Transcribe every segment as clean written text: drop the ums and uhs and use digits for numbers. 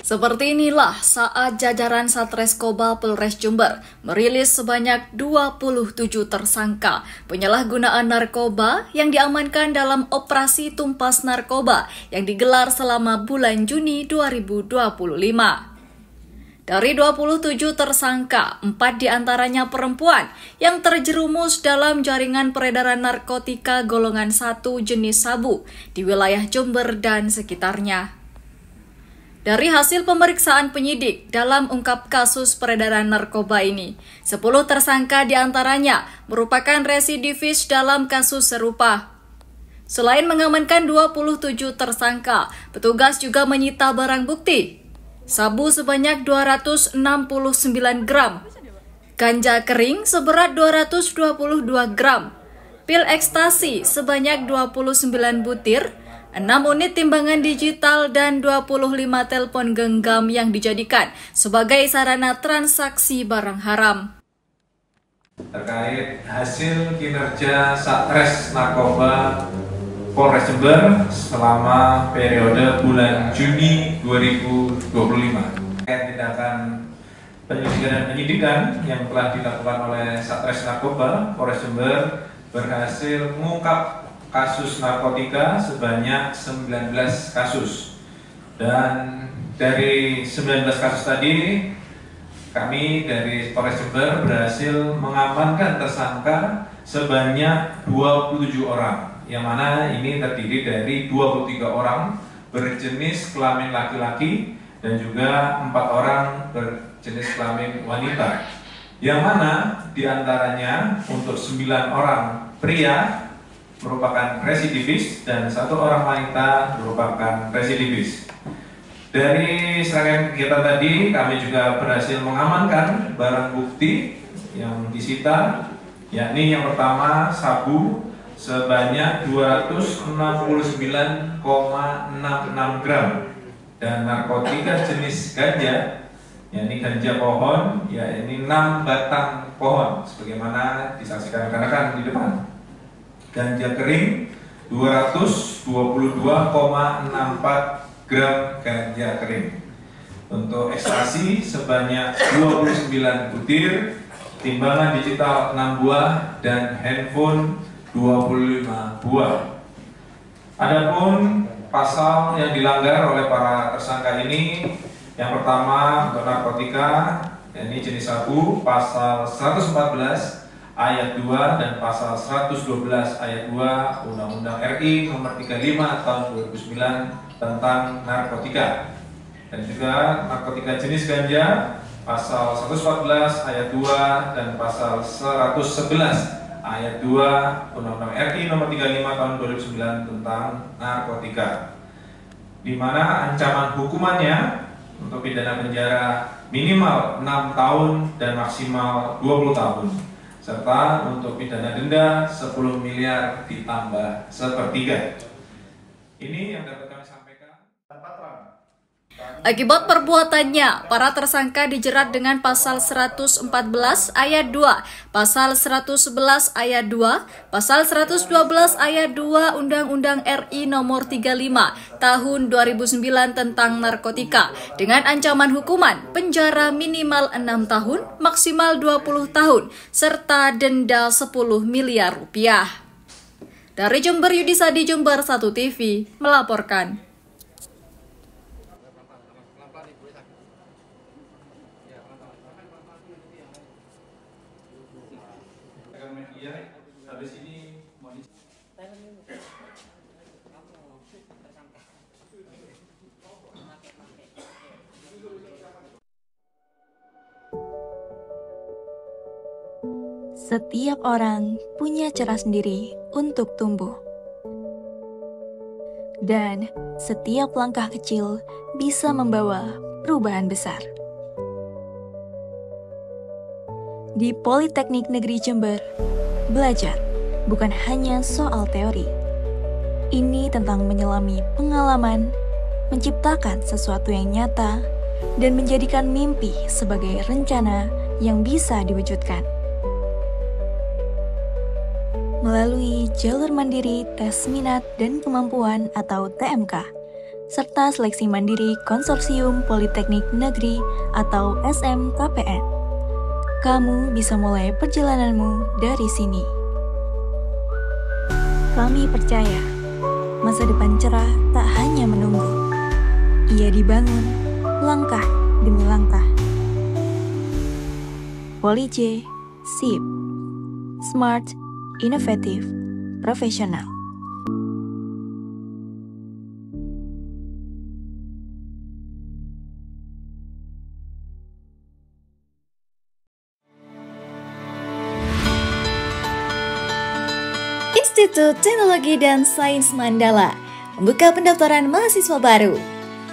Seperti inilah saat jajaran Satreskoba Polres Jember merilis sebanyak 27 tersangka penyalahgunaan narkoba yang diamankan dalam operasi tumpas narkoba yang digelar selama bulan Juni 2025. Dari 27 tersangka, 4 diantaranya perempuan yang terjerumus dalam jaringan peredaran narkotika golongan 1 jenis sabu di wilayah Jember dan sekitarnya. Dari hasil pemeriksaan penyidik dalam ungkap kasus peredaran narkoba ini, 10 tersangka diantaranya merupakan residivis dalam kasus serupa. Selain mengamankan 27 tersangka, petugas juga menyita barang bukti. Sabu sebanyak 269 gram, ganja kering seberat 222 gram, pil ekstasi sebanyak 29 butir, 6 unit timbangan digital dan 25 telepon genggam yang dijadikan sebagai sarana transaksi barang haram. Terkait hasil kinerja Satres Narkoba Polres Jember selama periode bulan Juni 2025. Terkait tindakan penyelidikan dan penyidikan yang telah dilakukan oleh Satres Narkoba Polres Jember berhasil mengungkap kasus narkotika sebanyak 19 kasus, dan dari 19 kasus tadi kami dari Polres Jember berhasil mengamankan tersangka sebanyak 27 orang, yang mana ini terdiri dari 23 orang berjenis kelamin laki-laki dan juga 4 orang berjenis kelamin wanita, yang mana diantaranya untuk 9 orang pria merupakan residivis dan 1 orang wanita merupakan residivis. Dari serangkaian kegiatan tadi, kami juga berhasil mengamankan barang bukti yang disita, yakni yang pertama sabu sebanyak 269,66 gram dan narkotika jenis ganja, yakni ganja pohon, yakni 6 batang pohon, sebagaimana disaksikan rekan-rekan di depan. Ganja kering 222,64 gram ganja kering. Untuk ekstasi sebanyak 29 butir, timbangan digital 6 buah dan handphone 25 buah. Adapun pasal yang dilanggar oleh para tersangka ini, yang pertama untuk narkotika, yakni jenis sabu, pasal 114 ayat 2 dan pasal 112 ayat 2 Undang-Undang RI nomor 35 tahun 2009 tentang narkotika, dan juga narkotika jenis ganja pasal 114 ayat 2 dan pasal 111 ayat 2 Undang-Undang RI nomor 35 tahun 2009 tentang narkotika, di mana ancaman hukumannya untuk pidana penjara minimal 6 tahun dan maksimal 20 tahun. Serta untuk pidana denda 10 miliar ditambah sepertiga. Ini yang dapat kami sampaikan. Akibat perbuatannya, para tersangka dijerat dengan pasal 114 ayat 2, pasal 111 ayat 2, pasal 112 ayat 2 Undang-Undang RI nomor 35 tahun 2009 tentang narkotika dengan ancaman hukuman penjara minimal 6 tahun, maksimal 20 tahun, serta denda 10 miliar rupiah. Dari Jember, Yudisadi, Jember 1 TV melaporkan. Habis ini mau Setiap orang punya cara sendiri untuk tumbuh. Dan setiap langkah kecil bisa membawa perubahan besar. Di Politeknik Negeri Jember, belajar bukan hanya soal teori. Ini tentang menyelami pengalaman, menciptakan sesuatu yang nyata, dan menjadikan mimpi sebagai rencana yang bisa diwujudkan. Melalui jalur mandiri tes minat dan kemampuan atau TMK, serta seleksi mandiri Konsorsium Politeknik Negeri atau SMKPN. Kamu bisa mulai perjalananmu dari sini. Kami percaya, masa depan cerah tak hanya menunggu. Ia dibangun langkah demi langkah. PoliJ, SIP, Smart, Inovatif, Profesional. Institut Teknologi dan Sains Mandala membuka pendaftaran mahasiswa baru.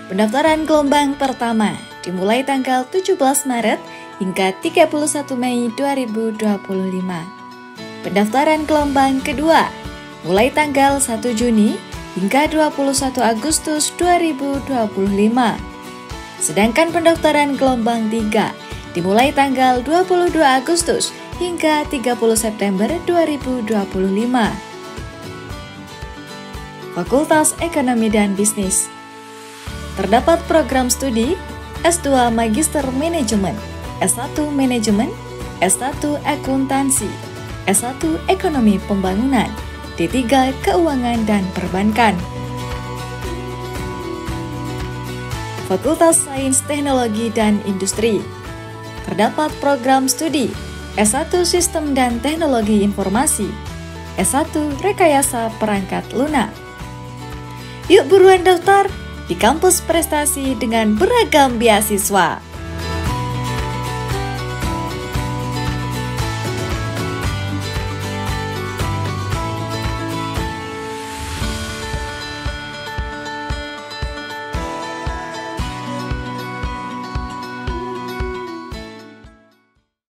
Pendaftaran gelombang pertama dimulai tanggal 17 Maret hingga 31 Mei 2025. Pendaftaran gelombang kedua mulai tanggal 1 Juni hingga 21 Agustus 2025. Sedangkan pendaftaran gelombang 3 dimulai tanggal 22 Agustus hingga 30 September 2025. Fakultas Ekonomi dan Bisnis. Terdapat program studi S2 Magister Manajemen, S1 Manajemen, S1 Akuntansi, S1 Ekonomi Pembangunan, D3 Keuangan dan Perbankan. Fakultas Sains Teknologi dan Industri. Terdapat program studi S1 Sistem dan Teknologi Informasi, S1 Rekayasa Perangkat Lunak. Yuk buruan daftar di kampus prestasi dengan beragam beasiswa.